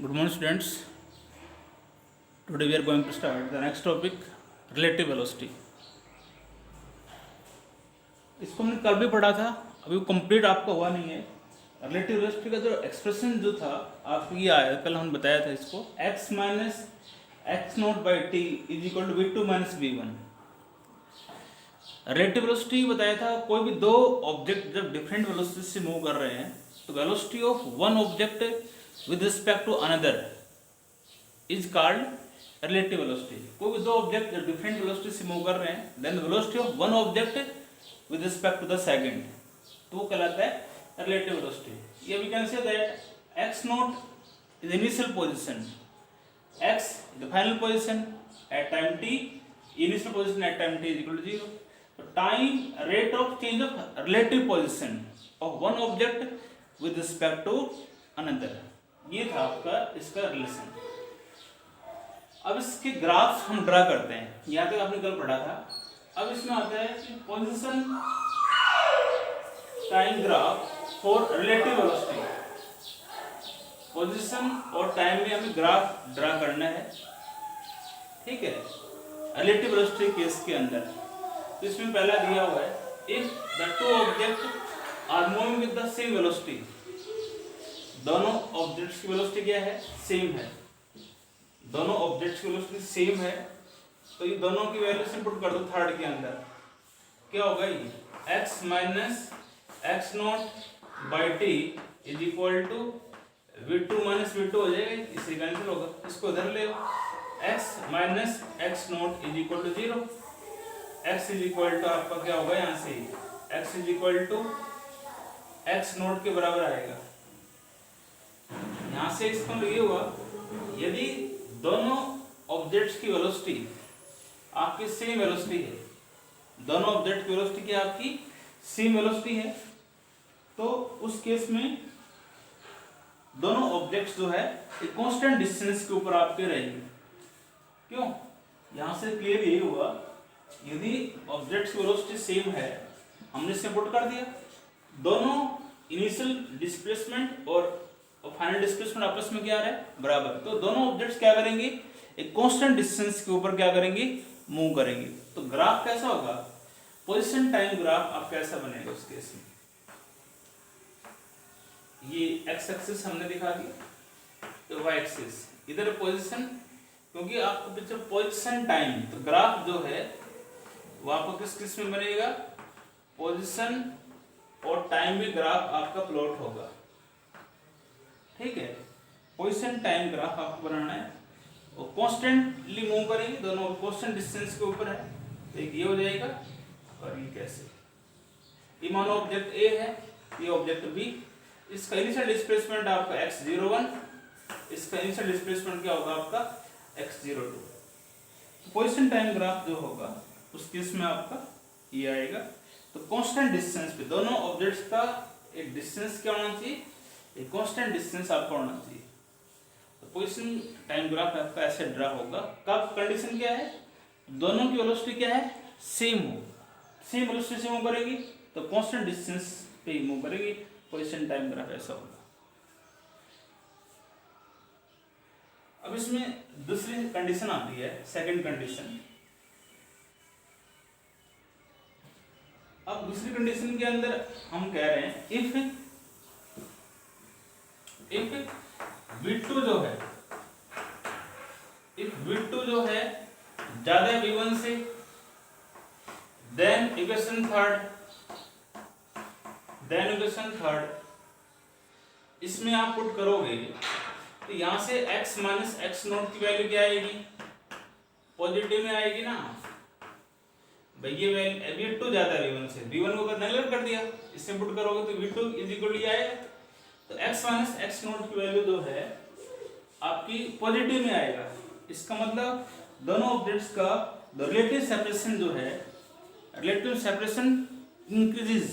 Good morning, students. Today we are going to start the next topic, relative velocity. इसको हमने कल भी पढ़ा था, अभी वो कंप्लीट आपका हुआ नहीं है। रिलेटिव वेलोसिटी का जो एक्सप्रेशन जो था आपको ये आया, कल हमने बताया था इसको, x minus x nought by t is equal to v2 minus v1। Relative velocity बताया था, कोई भी दो ऑब्जेक्ट जब डिफरेंट वेलोसिटी से मूव कर रहे हैं तो velocity of one object with respect to another is called relative velocity. कोई भी दो ऑब्जेक्ट जब डिफरेंट वेलोसिटी से मूव कर रहे हैं then velocity of one object with respect to the second, तो वो कहलाता है रिलेटिव वेलोसिटी। ये we can say that x nought is initial position, x the final position at time t, initial position at time t is equal to 0। तो time rate of change of relative position of one object with respect to another, ये था आपका इसका relation. अब इसके graph हम draw करते हैं, यहाँ तक आपने कल पढ़ा था। अब इसमें आता है कि position time graph for relative velocity. Position और टाइम में हमें ग्राफ ड्रा करना है, ठीक है, रिलेटिव वेलोसिटी केस के अंदर। तो इसमें पहला दिया हुआ है, if the two object are moving with the same velocity, दोनों ऑब्जेक्ट्स की वेलोसिटी क्या है, सेम है, दोनों ऑब्जेक्ट्स की वेलोसिटी सेम है, तो ये दोनों की वैल्यू से पुट कर दो थर्ड के अंदर, क्या होगा ये x minus x nought by t is equal to v2 minus v2 हो जाएगा, इससे कैंसिल होगा, इसको इधर ले x minus x nought is equal to 0, x is equal to आपका क्या होगा, यहाँ से x is equal to x nought के बराबर आएगा। यहाँ से इसका ये हुआ, यदि दोनों ऑब्जेक्ट्स की वेलोसिटी आपकी सेम वेलोसिटी है, दोनों ऑब्जेक्ट की वेलोसिटी क्या आपकी सेम वेलोसिटी है, तो उस केस में दोनों ऑब्जेक्ट्स जो है एक कांस्टेंट डिस्टेंस के ऊपर आपके रहेंगे। क्यों? यहां से क्लियर यही हुआ, यदि ऑब्जेक्ट्स की वेलोसिटी सेम है, हमने इसे पुट कर दिया, दोनों इनिशियल डिस्प्लेसमेंट और फाइनल डिस्प्लेसमेंट आपस में क्या आ रहा है, बराबर, तो दोनों ऑब्जेक्ट्स क्या करेंगे, एक कांस्टेंट डिस्टेंस के ऊपर क्या करेंगे, मूव करेंगे। तो ग्राफ कैसा होगा, पोजीशन टाइम ग्राफ आप कैसा बनेगा उस केस में, ये एक्स एक्सिस हमने दिखा दी, तो वाई एक्सिस इधर पोजीशन, क्योंकि आपको पीछे पोजीशन टाइम, तो ग्राफ जो है वो आपको किस किस में बनेगा, पोजीशन और टाइम में ग्राफ आपका प्लॉट होगा, ठीक है। पोजीशन टाइम ग्राफ आपको बनाना है और कांस्टेंटली मूव करेंगे, दोनों कांस्टेंट डिस्टेंस के ऊपर है, तो एक ये हो जाएगा और ये कैसे, ये मानो ऑब्जेक्ट ए है, ये ऑब्जेक्ट बी, इसका इनिशियल डिस्प्लेसमेंट आपका x01, इसका इनिशियल डिस्प्लेसमेंट क्या होगा आपका x02। तो पोजीशन टाइम ग्राफ जो होगा उस केस में आपका ये आएगा। तो कांस्टेंट डिस्टेंस पे दोनों ऑब्जेक्ट्स का एक डिस्टेंस क्या होना चाहिए, एक कांस्टेंट डिस्टेंस आपका होना चाहिए। तो पोजीशन टाइम ग्राफ आपका ऐसे ड्रा होगा, कब कंडीशन क्या है, दोनों की वेलोसिटी क्या है, सेम हो, सेम वेलोसिटी से मूव करेगी तो कांस्टेंट डिस्टेंस पे ही मूव करेगी, पोजीशन टाइम ग्राफ ऐसा होगा। अब इसमें दूसरी कंडीशन आती है, सेकंड कंडीशन। अब दूसरी कंडीशन के अंदर हम कह रहे हैं, इफ v2 जो है, इफ v2 जो है ज्यादा v1 से, देन इक्वेशन थर्ड, इसमें आप पुट करोगे तो यहां से x माइनस एक्स नॉट की वैल्यू क्या आएगी, पॉजिटिव में आएगी ना भाई, ये वैल्यू v2 ज्यादा है v1 से, v1 को अगर नेगलेक्ट कर दिया, इसमें पुट करोगे तो v2 इज इक्वल टू आएगा, तो x माइनस एक्स नॉट की वैल्यू जो है आपकी पॉजिटिव में आएगा। इसका मतलब दोनों ऑब्जेक्ट्स का रिलेटिव सेपरेशन जो है, relative separation increases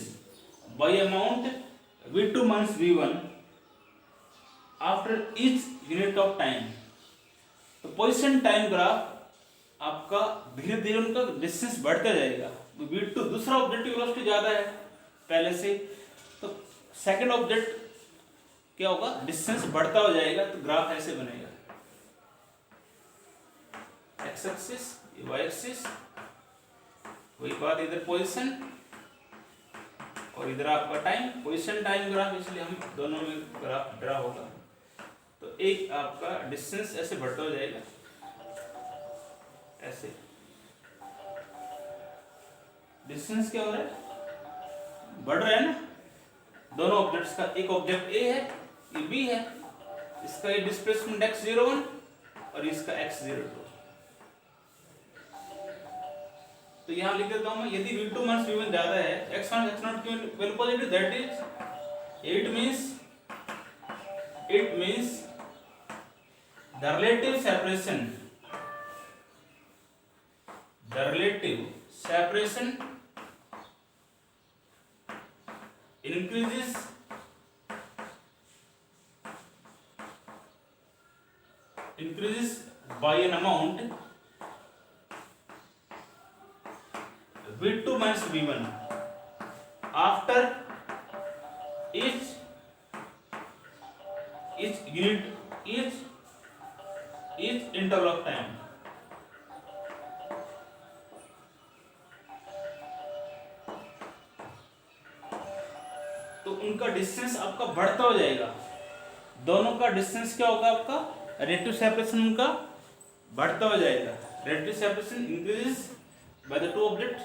by amount v2 minus v1 after each unit of time. तो पोजीशन टाइम ग्राफ आपका धीरे धीरे उनका डिस्टेंस बढ़ता जाएगा, तो v2 दूसरा ऑब्जेक्ट की वेलोसिटी ज्यादा है पहले से, तो सेकंड ऑब्जेक्ट क्या होगा, डिस्टेंस बढ़ता हो जाएगा तो ग्राफ ऐसे बनेगा, एक्स एक्सिस वाई एक्सिस, वही बात इधर पोजीशन और इधर आपका टाइम, पोजीशन टाइम ग्राफ, इसलिए हम दोनों में ग्राफ ड्रा होगा। तो एक आपका डिस्टेंस ऐसे बढ़ता हो जाएगा, ऐसे डिस्टेंस क्या हो रहा है, बढ़ रहा है ना, दोनों ऑब्जेक्ट्स का, एक ऑब्जेक्ट ए है, ये बी है, इसका ये डिस्प्लेसमेंट x01 और इसका x02। तो यहाँ लिख देता हूं मैं, यदि v2 माइनस v1 ज्यादा है, x1 x0 की value positive, that is it means the relative separation increases by an amount v2 minus v1 after each interval of time। तो उनका डिस्टेंस आपका बढ़ता हो जाएगा, दोनों का डिस्टेंस क्या होगा आपका, रिलेटिव सेपरेशन उनका बढ़ता हो जाएगा, relative separation increases by the two object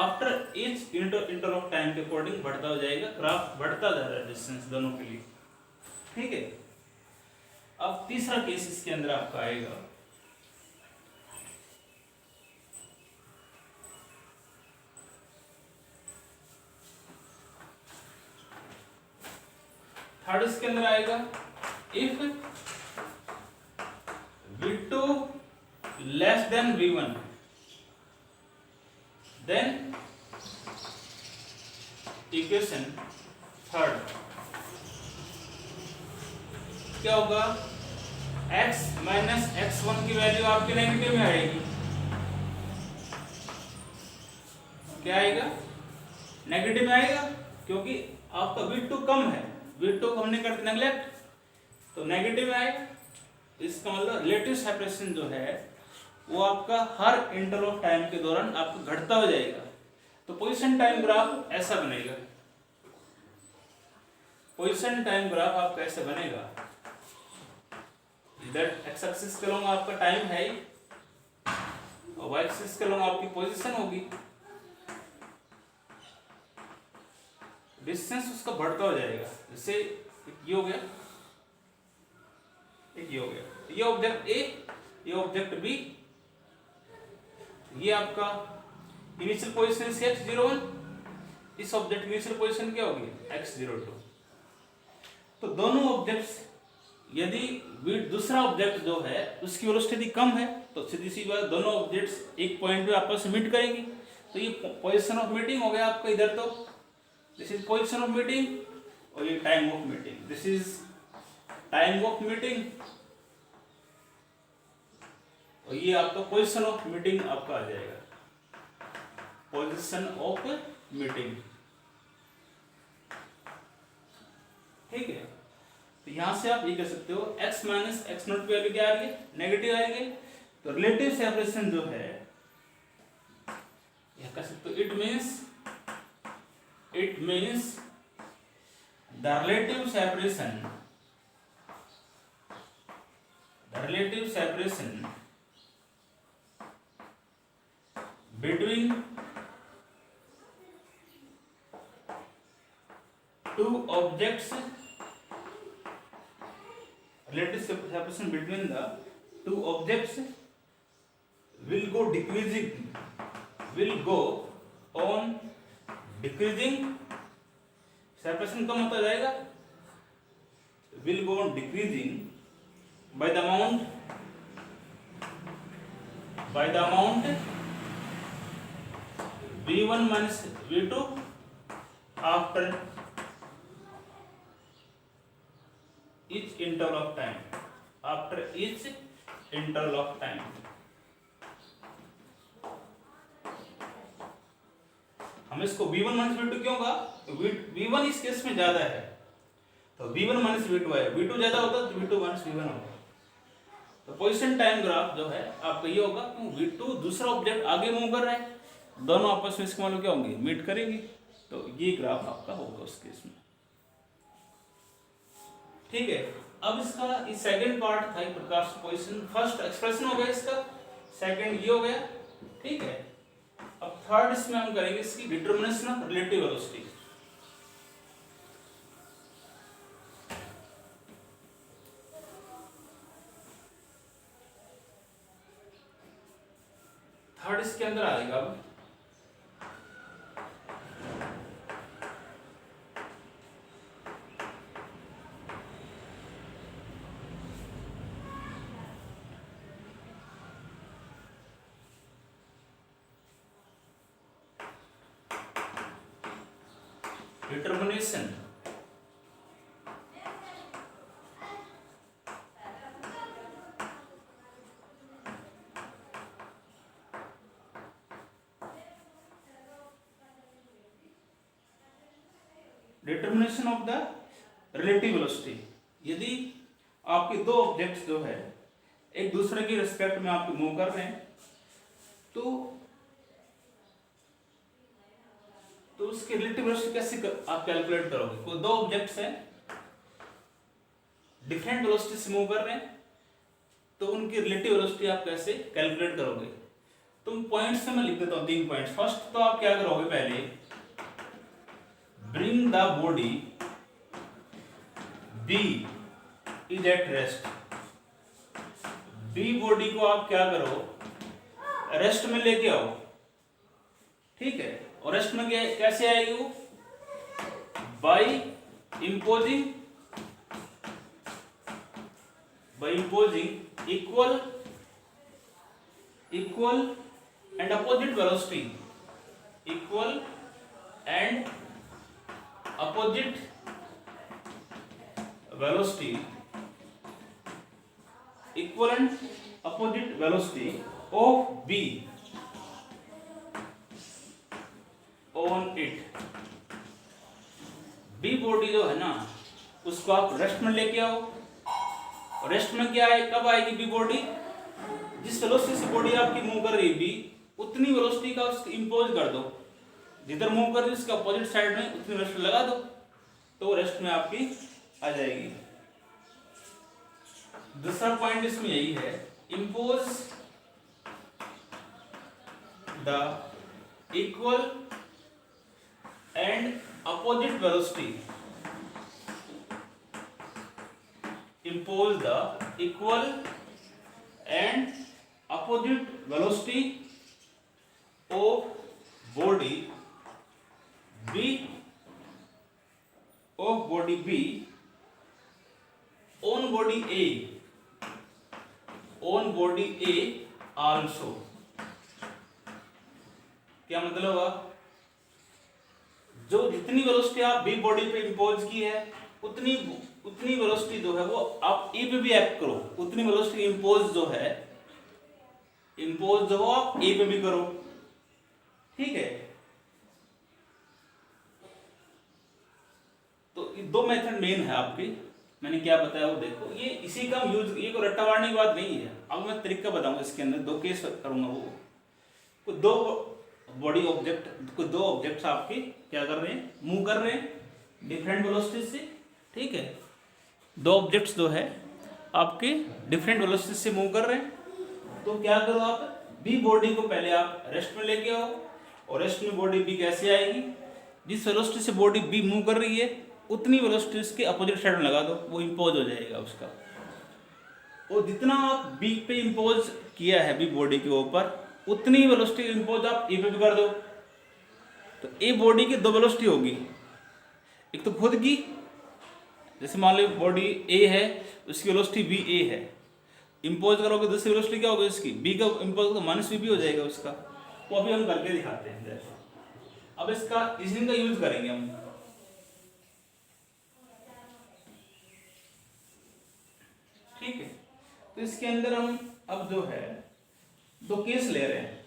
after each interval of time के अकॉर्डिंग बढ़ता हो जाएगा, ग्राफ बढ़ता जा रहा है डिस्टेंस दोनों के लिए, ठीक है। अब तीसरा केस इसके अंदर आपका आएगा, थर्ड इसके अंदर आएगा, if v2 less than v1 then equation third क्या होगा, x माइनस x1 की वैल्यू आपकी नेगेटिव में आएगी, क्या आएगा, नेगेटिव में आएगा, क्योंकि आपका v2 कम है, v2 को हमने कर दिया नेगलेक्ट, तो नेगेटिव में आएगा। इसका मतलब रिलेटिव सेपरेशन जो है वो आपका हर इंटरवल ऑफ टाइम के दौरान आपका घटता हो जाएगा। तो पोजीशन टाइम ग्राफ ऐसा बनेगा, पोजीशन टाइम ग्राफ आपका ऐसा बनेगा, इधर एक्स एक्सिस के लॉन्ग आपका टाइम है और वाई एक्सिस के लॉन्ग आपकी पोजीशन होगी, डिस्टेंस उसका बढ़ता हो जाएगा, जैसे ये हो गया, एक ये हो गया, ये ऑब्जेक्ट ए, ये ऑब्जेक्ट बी, ये आपका इनिशियल पोजीशन से x01, इस ऑब्जेक्ट की इनिशियल पोजीशन क्या होगी x02। तो दोनों ऑब्जेक्ट्स, यदि दूसरा ऑब्जेक्ट जो है उसकी वेलोसिटी कम है तो सीधी सी बात दोनों ऑब्जेक्ट्स एक पॉइंट पे आपस में मीट करेंगी, तो ये पोजीशन ऑफ मीटिंग हो गया आपका, इधर तो this is position of meeting और ये time of meeting, this is time of meeting और ये आपका पोजीशन ऑफ मीटिंग आपका आ जाएगा, पोजीशन ऑफ मीटिंग, ठीक है। तो यहां से आप ये कह सकते हो x माइनस एक्स नोट की वैल्यू क्या आ रही है, नेगेटिव आ रही है, तो रिलेटिव सेपरेशन जो है यह कह सकते हो it means the relative separation between two objects, relative separation between the two objects will go on decreasing, separation कम होता जाएगा, will go on decreasing by the amount v1 minus v2 after each interval of time, हम इसको v1 minus v2 क्यों कहा, v1 इस case में ज्यादा है, तो v1 माइनस v2 है, v2 ज्यादा होता तो v2 माइनस v1 होगा। तो पोजीशन टाइम ग्राफ जो है आपका ये होगा, क्यों v2 दूसरा ऑब्जेक्ट आगे मूव कर रहा है, दोनों आपस में इसके मालूम क्या होंगे, मीट करेंगे, तो ये ग्राफ आपका होगा उस केस में। ठीक है, अब इसका इस सेकंड पार्ट था प्रकाश पोजीशन, फर्स्ट एक्सप्रेशन हो गया इसका, सेकंड ये हो गया। ठीक है, अब थर्ड इसमें हम करेंगे इसकी determination of relative velocity. Third इसके अंदर आएगा अब determination determination of the relative velocity. यदि आपके दो ऑब्जेक्ट्स जो है एक दूसरे की रिस्पेक्ट में आपके मूव कर रहे हैं, तो उसकी रिलेटिव वेलोसिटी कैसे आप कैलकुलेट करोगे। कोई दो ऑब्जेक्ट्स हैं डिफरेंट वेलोसिटी से मूव कर रहे हैं, तो उनकी रिलेटिव वेलोसिटी आप कैसे कैलकुलेट करोगे। तुम पॉइंट्स में मैं लिख देता हूं 3 पॉइंट्स। फर्स्ट तो आप क्या करोगे, पहले bring the body B is at rest. B body को आप क्या करो, रेस्ट में लेके आओ। ठीक है, और रेस्ट में कैसे आएगी वो, by imposing equal and opposite velocity, equal and opposite velocity, equal and opposite velocity of B on it. B body जो है ना उसको आप रेस्ट में लेके आओ। और रेस्ट में क्या है, कब आएगी बी बॉडी, जिस वेलोसिटी से बॉडी आपकी मूव कर रही है बी, उतनी वेलोसिटी का उसको इंपोज कर दो। जिधर मूव कर रही है उसका अपोजिट साइड में उतनी वेलोसिटी लगा दो, तो वो रेस्ट में आपकी आ जाएगी। दूसरा पॉइंट इसमें यही है, impose the equal and opposite velocity, impose the equal and opposite velocity of body B on body A also। क्या मतलब हुआ, जो जितनी वेलोसिटी आप बी बॉडी पे इंपोज की है उतनी वेलोसिटी जो है वो आप ए पे भी एक्ट करो। उतनी वेलोसिटी इंपोज जो हो आप ए पे भी करो। ठीक है, तो ये दो मेथड मेन है आपकी। मैंने क्या बताया वो देखो, ये इसी का यूज, ये कोई रट्टा मारने की बात नहीं है। अब मैं तरीका बताऊंगा इसके अंदर, दो केस करूंगा। वो दो बॉडी ऑब्जेक्ट, दो ऑब्जेक्ट्स आपके क्या कर रहे हैं, मूव कर रहे हैं डिफरेंट वेलोसिटी से। ठीक है, दो ऑब्जेक्ट्स जो है आपके डिफरेंट वेलोसिटी से मूव कर रहे हैं, तो क्या करो आप, बी बॉडी को पहले आप रेस्ट में लेके आओ। और रेस्ट में बॉडी बी कैसे आएगी, जिस वेलोसिटी से बॉडी बी मूव कर रही है उतनी वेलोसिटी उसके अपोजिट साइड में लगा दो, वो इंपोज हो जाएगा उसका। और जितना आप बी पे इंपोज किया है बी बॉडी के ऊपर, उतनी वेलोसिटी इंपोज आप ए पे भी कर दो। तो ए बॉडी की दो वेलोसिटी होगी, एक तो खुद की, जैसे मान लो बॉडी ए है उसकी वेलोसिटी बी ए है, इंपोज करोगे दूसरी वेलोसिटी क्या होगी इसकी, बी का इंपोज करोगे माइनस बी हो जाएगा उसका। वो अभी हम करके दिखाते हैं। जैसे अब इसका रीजनिंग का यूज करेंगे हम। ठीक है, तो इसके अंदर हम अब जो है दो केस ले रहे हैं,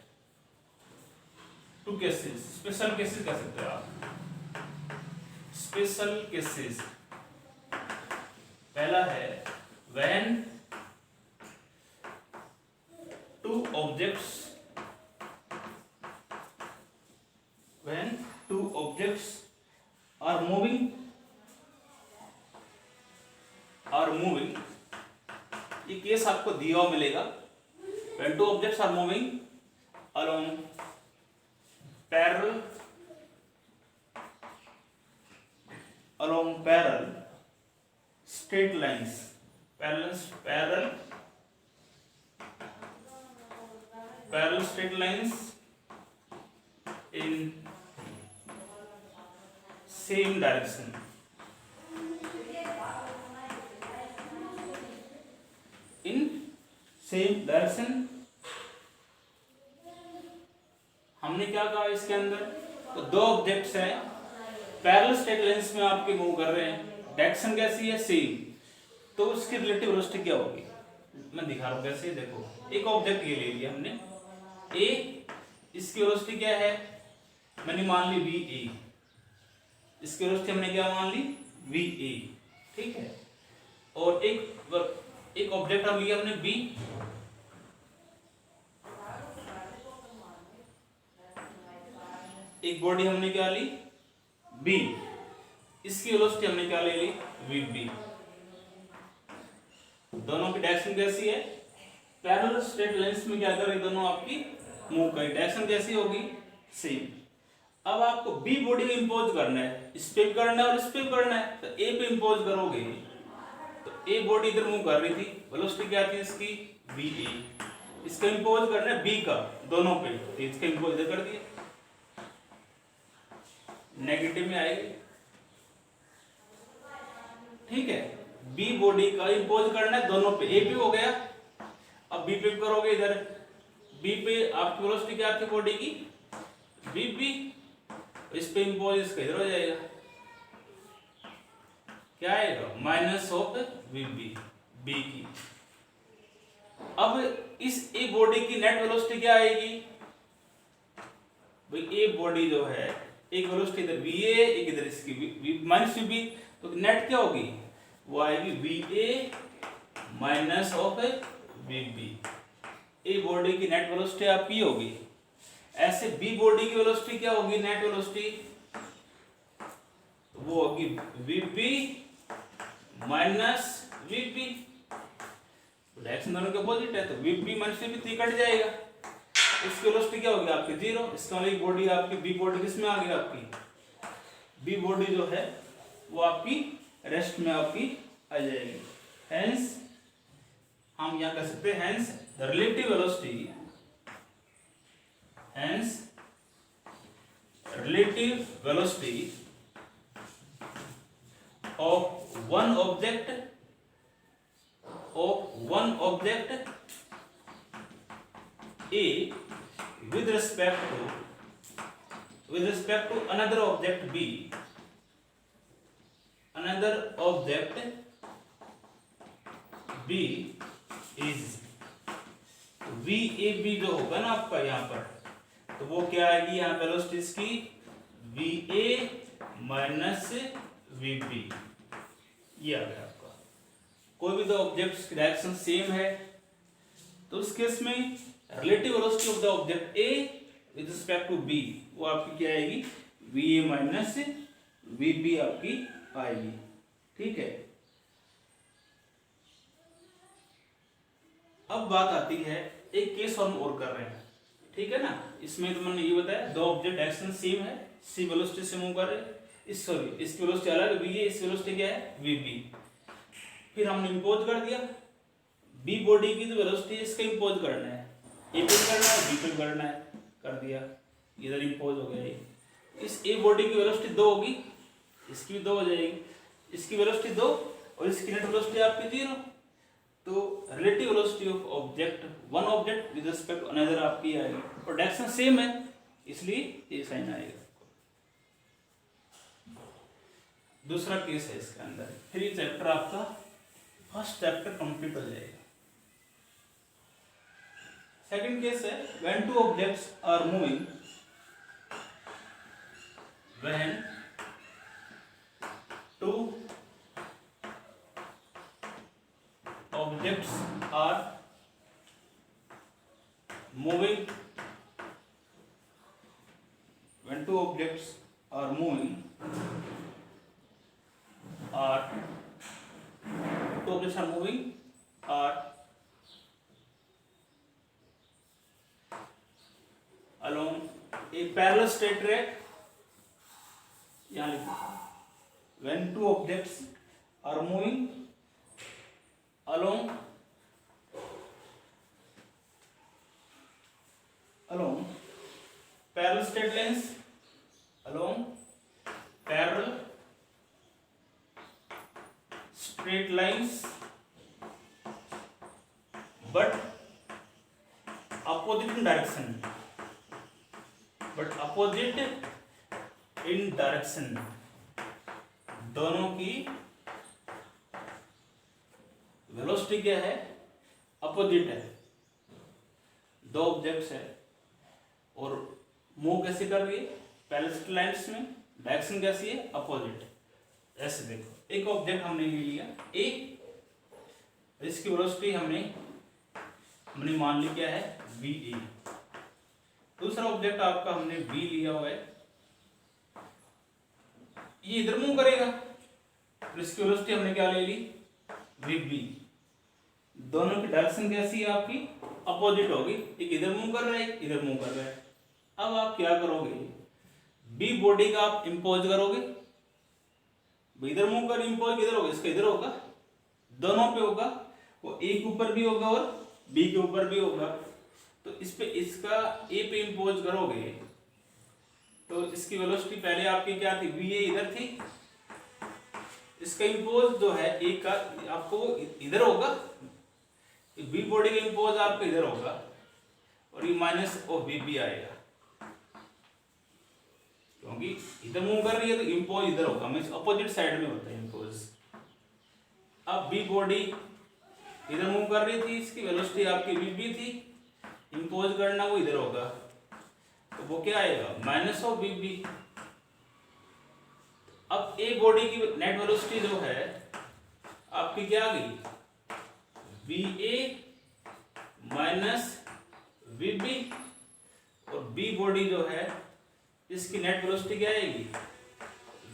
टू केसेस, स्पेशल केसेस कह सकते हो आप, स्पेशल केसेस। आर मूविंग, ये केस आपको दिया हुआ मिलेगा। When two objects are moving along parallel straight lines, parallel straight lines in same direction, हमने क्या कहा इसके अंदर, तो दो ऑब्जेक्ट्स हैं पैरेलल स्ट्रेट लाइंस में आपके मूव कर रहे हैं, डायरेक्शन कैसी है, सेम, तो उसकी रिलेटिव वेलोसिटी क्या होगी, मैं दिखा रहा हूं कैसे। देखो एक ऑब्जेक्ट ये ले लिया हमने ए, इसकी वेलोसिटी क्या है, मैंने मान ली वी ए, इसकी वेलोसिटी हमने क्या मान ली वी ए, ठीक है। और एक ऑब्जेक्ट हम लिया हमने बी, एक बॉडी हमने क्या ली बी, इसकी वेलोसिटी हमने क्या ले ली वी बी। दोनों की डायरेक्शन कैसी है, पैरेलल स्ट्रेट लाइंस में क्या कर रही, दोनों आपकी मूव कर, डायरेक्शन कैसी होगी सेम। अब आपको बी बॉडी में इंपोज करना है, इस पे करना है और इस पे करना है, तो ए पे इंपोज करोगे, तो ए बॉडी इधर मूव कर रही थी, वेलोसिटी क्या थी इसकी वी ए, इसका इंपोज करना है बी का दोनों पे, तो इसका इंपोज इधर कर दिया, नेगेटिव में आएगी, ठीक है। बी बॉडी का इंपोज करना है दोनों पे, ए पे हो गया, अब बी पे करोगे, इधर बी पे आपकी वेलोसिटी क्या थी बॉडी की बी बी, इस पे इंपोज इसका इधर हो जाएगा, क्या आएगा minus of v B, B की। अब इस ए बॉडी की नेट वेलोसिटी क्या आएगी भाई, ए बॉडी जो है एक वेलोसिटी इधर वी ए, एक इधर इसकी वी माइनस वी बी, तो नेट क्या होगी वो आएगी v A minus of v B. A body की नेट वेलोसिटी आपकी होगी, ऐसे बी बॉडी की वेलोसिटी क्या होगी नेट वेलोसिटी, वो होगी v B minus v B, direction दोनों के अपोजिट है, तो v B minus v B cut जाएगा, इसकी वेलोसिटी क्या होगी आपकी जीरो। इसका मतलब बॉडी आपकी बी बॉडी किसमें आ गई, आपकी बी बॉडी जो है वो आपकी रेस्ट में आपकी आ जाएगी। हेंस हम यहां कह सकते हैं hence the relative velocity, hence relative velocity of one object A with respect to another object B, is VAB जो होगा ना आपका यहाँ पर, तो वो क्या आएगी यहाँ वेलोसिटी इसकी VA माइनस VB, ये आ गया आपका। कोई भी दो ऑब्जेक्ट्स की डायरेक्शन सेम है तो उस केस में relative velocity of the object A with respect to B वो आपकी क्या आएगी VA माइनस VB आपकी आएगी, ठीक है। अब बात आती है एक केस हम और कर रहे हैं, ठीक है ना। इसमें तो मैंने ये बताया दो ऑब्जेक्ट डायरेक्शन सेम है, सी वेलोसिटी से मूव कर रहे हैं, इसकी वेलोसिटी अलग है VA, इसकी वेलोसिटी क्या है VB। फिर हमने इंपोज कर दिया बी बॉडी की, तो वेलोसिटी इसका इंपोज करना है, ए पे करना है बी पे करना है, कर दिया, इधर इंपोज हो गया ये। इस ए बॉडी की वेलोसिटी 2 होगी, इसकी भी 2 हो जाएगी, इसकी वेलोसिटी 2 और इसकी नेट वेलोसिटी आपकी 0, तो relative velocity of object one object with respect to another आपकी आएगी, और डायरेक्शन सेम है इसलिए ये साइन आएगा। दूसरा केस है इसके अंदर, फिर ये चैप्टर आपका फर्स्ट चैप्टर कंप्लीट हो जाएगा। सेकंड केस है when two objects are moving, when two objects are moving, when two objects are moving, or two objects are moving are along a parallel straight track. यहाँ लिखो, when two objects are moving along parallel straight lines, along parallel straight lines, but opposite in direction. दोनों की velocity क्या है? Opposite है। दो objects है और मूव कैसे कर रही है? पैरेलल लाइंस में। डायरेक्शन कैसी है? अपोजिट। ऐसे देखो, एक ऑब्जेक्ट हमने ले लिया ए, इसकी वेलोसिटी हमने मान ली क्या है? बी ए। दूसरा ऑब्जेक्ट आपका हमने बी लिया हुआ है, ये इधर मूव करेगा, तो इसकी वेलोसिटी हमने क्या ले ली? We B. दोनों की डायरेक्शन कैसी है आपकी? अपोजिट होगी। एक इधर मूव कर रहा है, एक इधर मूव कर रहा है। अब आप क्या करोगे? बी बॉडी का आप इंपोज करोगे, इधर मूव कर, इंपोज किधर होगा? इसका इधर होगा, दोनों पे होगा, वो ए के ऊपर भी होगा और बी के ऊपर भी होगा। तो इस पे इसका ए पे इंपोज करोगे तो इसकी वेलोसिटी पहले आपकी क्या थी? वी ए इधर थी, इसका इंपोज जो है ए का आपको इधर होगा, बी बॉडी का इंपोज आपको इधर होगा और ये माइनस ऑफ वी बी आएगा, क्योंकि इधर मूव कर रही है तो इंपोज इधर होगा, मींस अपोजिट साइड में होता है इंपोज। अब बी बॉडी इधर मूव कर रही थी, इसकी वेलोसिटी आपकी वी बी थी, इंपोज करना वो इधर होगा, तो वो क्या आएगा? Minus of v B. अब ए बॉडी की नेट वेलोसिटी जो है आपकी क्या आ गई? V A minus v B, और बी बॉडी जो है इसकी नेट वेलोसिटी क्या आएगी?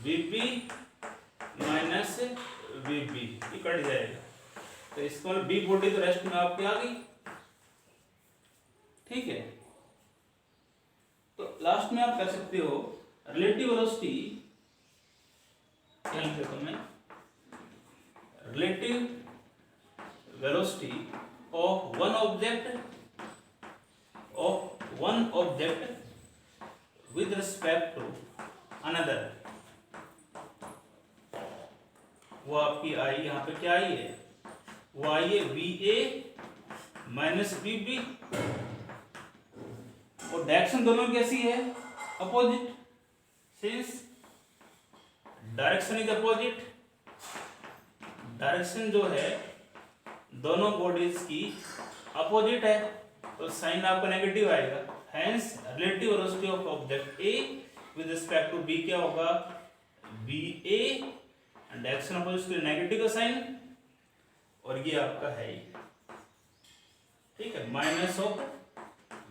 V B minus v B, ये कट जाएगा। तो इसको बी बॉडी तो रेस्ट में आपकी आ गई, ठीक है। तो लास्ट में आप कर सकते हो रिलेटिव वेलोसिटी, क्या लिख देता हूं मैं? Relative velocity of one object with respect to another, वो आपकी आई, यहाँ पे क्या आई है? वो आई है v A minus v B, और डायरेक्शन दोनों कैसी है? Opposite. Since direction is opposite, direction जो है दोनों बॉडीज की अपोजिट है, तो साइन आपका नेगेटिव आएगा। Hence, relative velocity of object A with respect to B क्या होगा? VA, and डायरेक्शन अपोजिट के नेगेटिव का साइन, और ये आपका है, ठीक है, माइनस ऑफ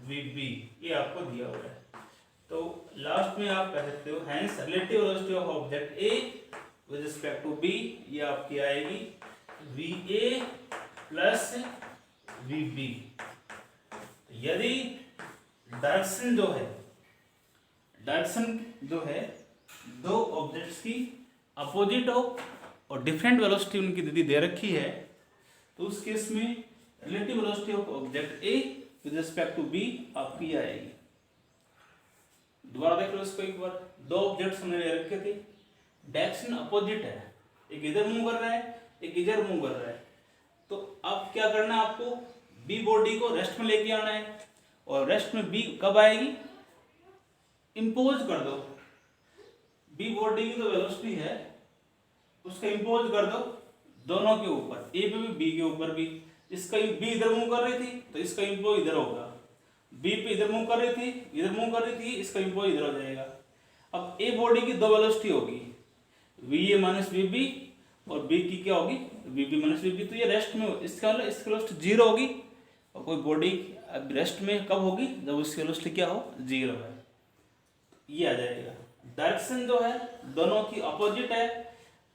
VB, ये आपको दिया हुआ है। तो लास्ट में आप कह सकते हो hence relative velocity of object A with respect to B, ये आपकी आएगी VA प्लस VB। यदि डायरेक्शन जो है दो ऑब्जेक्ट्स की अपोजिट हो और डिफरेंट वेलोसिटी उनकी दीदी दे रखी है, तो उस केस में relative velocity of object A with respect to B आपकी आएगी। दोबारा देख लो इसको एक बार। दो ऑब्जेक्ट्स हमने ले रखे थे, डायरेक्शन अपोजिट है, एक इधर मूव कर रहा है, एक इधर मूव कर रहा है। तो अब क्या करना है आपको? बी बॉडी को रेस्ट में लेके आना है, और रेस्ट में बी कब आएगी? इंपोज कर दो। बी बॉडी की जो वेलोसिटी है उसका इंपोज कर दो दोनों के ऊपर, ए पे भी बी के ऊपर भी। इसका बी इधर मूव कर रही थी तो इसका इंपोज इधर होगा, बी पे इधर मूव कर रही थी, इधर मूव कर रही थी, इसका इंपोज इधर हो जाएगा। अब ए बॉडी की दो वेलोसिटी होगी, v A minus v B, और बी की क्या होगी? V B minus v B. तो ये रेस्ट में, इसका मतलब इसकी वेलोसिटी जीरो होगी, और कोई बॉडी अब रेस्ट में कब होगी? जब उसकी वेलोसिटी क्या हो? जीरो है, ये आ जाएगा। डायरेक्शन जो है दोनों की अपोजिट है,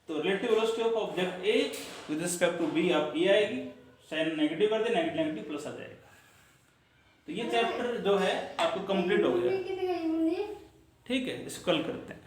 तो relative velocity of object A with respect to B आप ये आएगी, साइन नेगेटिव कर दे, नेगेटिव नेगेटिव प्लस आ जाएगा। तो ये चैप्टर जो है आपको कंप्लीट हो गया। ठीक है, इसको कल करते हैं।